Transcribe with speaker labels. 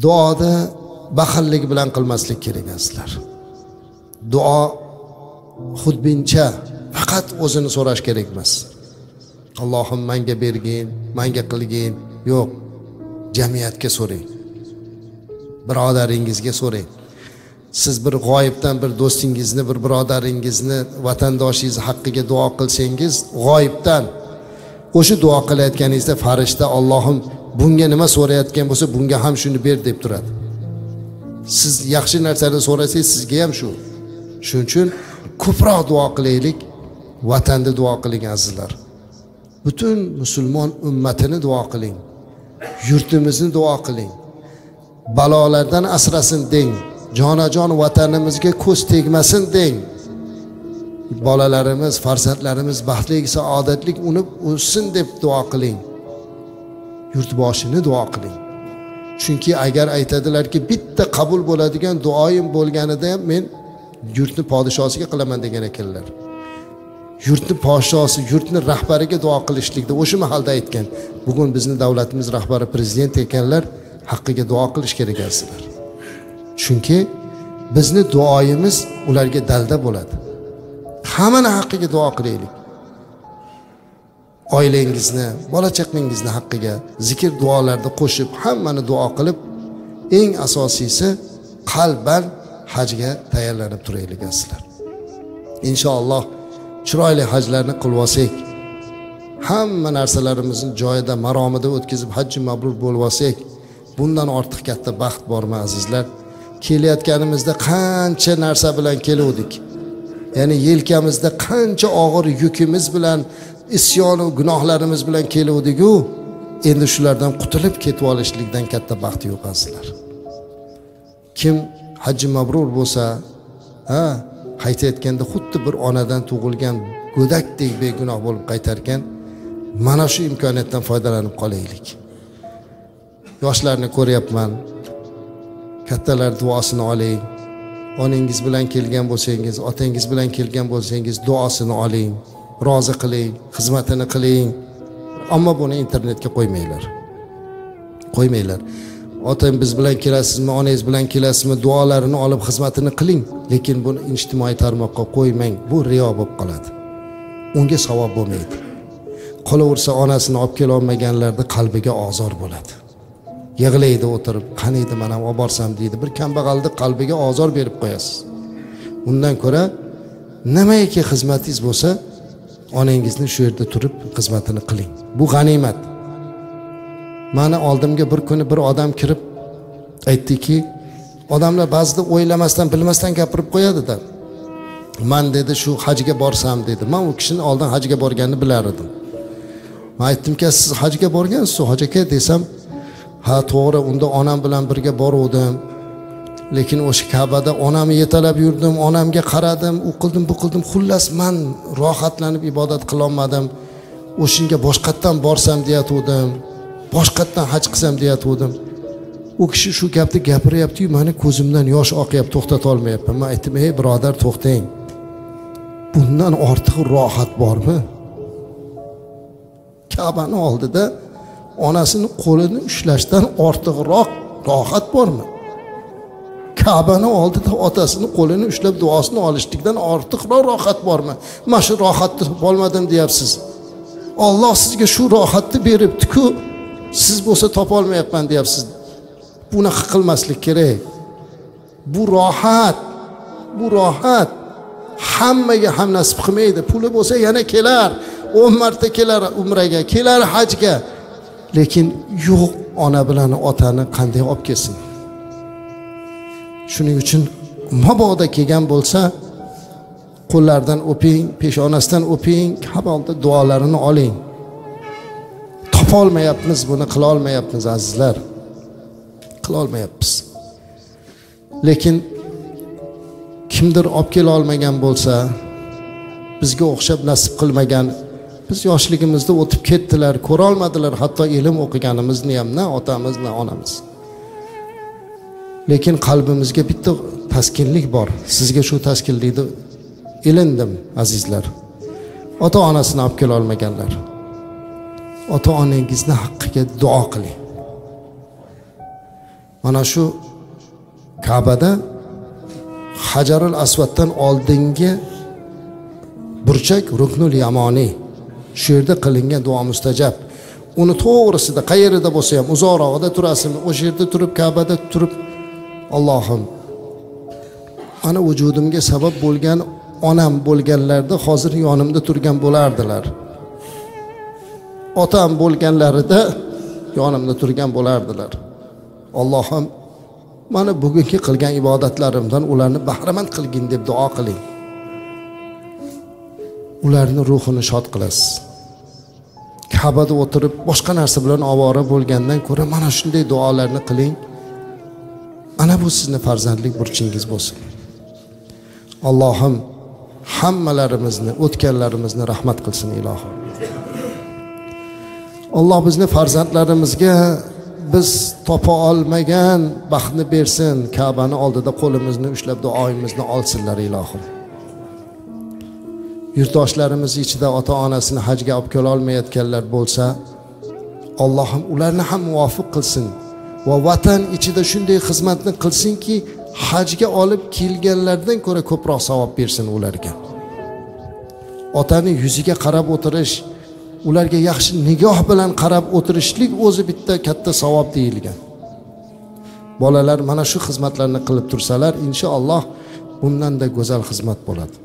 Speaker 1: Duoda baxillik bilan qilmaslik kerak azizlar. Duo xudbincha faqat o'zini so'rash kerak emas. Allohim menga bergin, menga qilgin, yo'q. Jamiyatga so'rang. Birodaringizga so'rang. Siz bir g'oyibdan bir do'stingizni, bir birodaringizni, vatandoshingiz haqqiga duo qilsangiz, g'oyibdan o'sha duo qilayotganingizda farishta Allohim bunga nima so'rayotgan bo'lsa, bunga ham shuni ber deb turadi. Siz yaxshi narsani so'rasangiz, sizga ham shu. Shuning uchun ko'proq duo qilaylik, vatanda duo qiling azizlar. Butun musulmon ummatini duo qiling. Yurtimizni duo qiling. Balolardan asrasin deng. Jonajon vatanimizga ko'z tegmasin deng. Bolalarimiz, farzandlarimiz baxtli, saodatli unib o'ssin deb duo qiling. Yurtboshini duo qiling. Chunki agar aytadilarki, bitta qabul bo'ladigan duoyim bo'lganida men yurtni podshosiga qilaman degan ekanlar. Yurtni podshosi, yurtni rahbariga duo qilishlikda o'sha mahalda aytgan. Bugun bizni davlatimiz rahbari prezident ekanlar, haqqiga duo qilish kerak azizlar. Chunki bizni duoyimiz ularga dalda bo'ladi. Hammani haqqiga duo qilaylik. Oilangizni, bola chaqangizni haqqiga zikr duolarda qo'shib, hammani duo qilib, eng asosiysi qalban hajga tayyorlanib turaylik azizlar. Inshaalloh chiroyli hajlarni qilib olsak, hamma narsalarimizni joyida, maromida o'tkazib hajji mabrur bo'lib olsak, bundan ortiq katta baxt bormi azizlar? Kelayotganimizda qancha narsa bilan keluvdik. Ya'ni yelkamizda qancha og'ir yukimiz bilan, isyon va gunohlarimiz bilan keluvdik-ku, endi shulardan qutulib ketib olishlikdan katta baxt yo'q azizlar. Kim hajji mabrur bo'lsa, qaytayotganda xuddi bir onadan tug'ilgan go'dakdek begunoh bo'lib qaytarkan, mana shu imkoniyatdan foydalanib qolaylik. Yoshlarni ko'ryapman. Kattalar duosini oling. Onangiz bilan kelgan bo'lsangiz, otangiz bilan kelgan bo'lsangiz, duosini oling, rozi qiling, xizmatini qiling. Ammo buni internetga qo'ymanglar. Qo'ymanglar. Otang biz bilan kelasizmi, onangiz bilan kelasizmi, duolarini olib xizmatini qiling, lekin buni ijtimoiy tarmoqqa qo'ymang. Bu riyo bo'lib qoladi. Unga savob bo'lmaydi. Qolaversa onasini olib kela olmaganlarda qalbiga ozor bo'ladi. Yig'laydi o'tirib, qaniydi men ham olib borsam deydi. Bir kambag'allik qalbiga ozor berib qo'yasiz. Undan ko'ra nimaiki xizmatingiz bo'lsa, onangizni shu yerda turib xizmatini qiling. Bu g'animat. Mana oldimga bir kuni bir odam kirib aytdiki, odamlar ba'zida o'ylamasdan, bilmasdan gapirib qo'yadi-da. Men dedi shu hajga borsam dedi. Men u kishining oldin hajga borganini bilar edim. Men aytdimki, siz hajga borgansiz, hoj aka desam, ha to'g'ri, unda onam bilan birga boruvdim. Lekin o'sha Ka'bada onamni yetalab yurdim, onamga qaradim, u qildim, bu qildim. Xullas men rohatlanib ibodat qila olmadim. O'shinga boshqatdan borsam deyatuvdim. Boshqatdan haj qilsam deyatuvdim. U kishi shu gapni gapiryapti-yu, meni ko'zimdan yosh oqyapti, to'xtata olmayapman. Men aytdim, "Ey birodar, to'xtang. Bundan ortiq rohat bormi? Ka'bani oldida onasini qo'lini ushlashdan ortiqroq rohat bormi? Ka'bani oldida otasini qo'lini ushlab duosini olishlikdan ortiqroq rohat bormi? Men shu rohatni topolmadim deyapsiz. Alloh sizga shu rohatni beribdi-ku, siz bo'lsa topolmayapman deyapsiz. Bunaqa qilmaslik kerak. Bu rohat hammaga ham nasib qilmaydi. Puli bo'lsa yana kelar, 10 marta kelar umraga, kelar hajga. Lekin yo'q, ona bilan otani qanday olib kelsin? Shuning uchun mabodo kelgan bo'lsa, qo'llaridan o'ping, peshonasidan o'ping, qabolda duolarini oling. Topolmayapmiz, buni qila olmayapmiz azizlar. Qila olmayapmiz. Lekin kimdir olib kela olmagan bo'lsa, bizga o'xshab nasib qilmagan, biz yoshligimizda o'tib ketdilar, ko'ra olmadilar, hatto ilm o'qiganimizni ham, na otamiz, na onamiz. Lekin qalbimizga bitta taskinlik bor. Sizga shu taskinlikni ilindim azizlar. Ota-onasini olib kela olmaganlar. Ota-onangizni haqqiga duo qiling. mana shu Ka'bada Hajarul Aswaddan oldingi burchak Ruknul Yamoniy. Shu yerda qilingan duo mustajab. Uni to'g'risida qayerda bo'lsa ham, uzoqroqda turasizmi, o'sha yerda turib Ka'bada turib Allohim ana vujudimga sabab bo'lgan onam bo'lganlarda hozir yonimda turgan bo'lardilar. Otam bo'lganlarida yonimda turgan bo'lardilar. Allohim mana bugungi qilgan ibodatlarimdan ularni bahramand qilgin deb duo qiling. Ularni ruhini shod qilasiz. Ka'bada o'tirib boshqa narsa bilan ovora bo'lgandan ko'ra mana shunday duolarni qiling. Ana bu sizning farzandlik burchingiz bo'lsin. Allohim hammalarimizni, o'tganlarimizni rahmat qilsin ilohim. Alloh bizni farzandlarimizga biz topa olmagan baxtni bersin. Ka'bani oldida qo'limizni ushlab duoyimizni olsinlar ilohim. Yurtdoshlarimiz ichida ota-onasini hajga olib kela olmayotganlar bo'lsa, Allohim ularni ham muvofiq qilsin va vatan ichida shunday xizmatni qilsinki, hajga olib kelganlardan ko'ra ko'proq savob bersin ularga. Otaning yuziga qarab o'tirish, ularga yaxshi nigoh bilan qarab o'tirishlik o'zi bitta katta savob deyilgan. Bolalar mana shu xizmatlarni qilib tursalar, inshaalloh bundan da go'zal xizmat bo'ladi.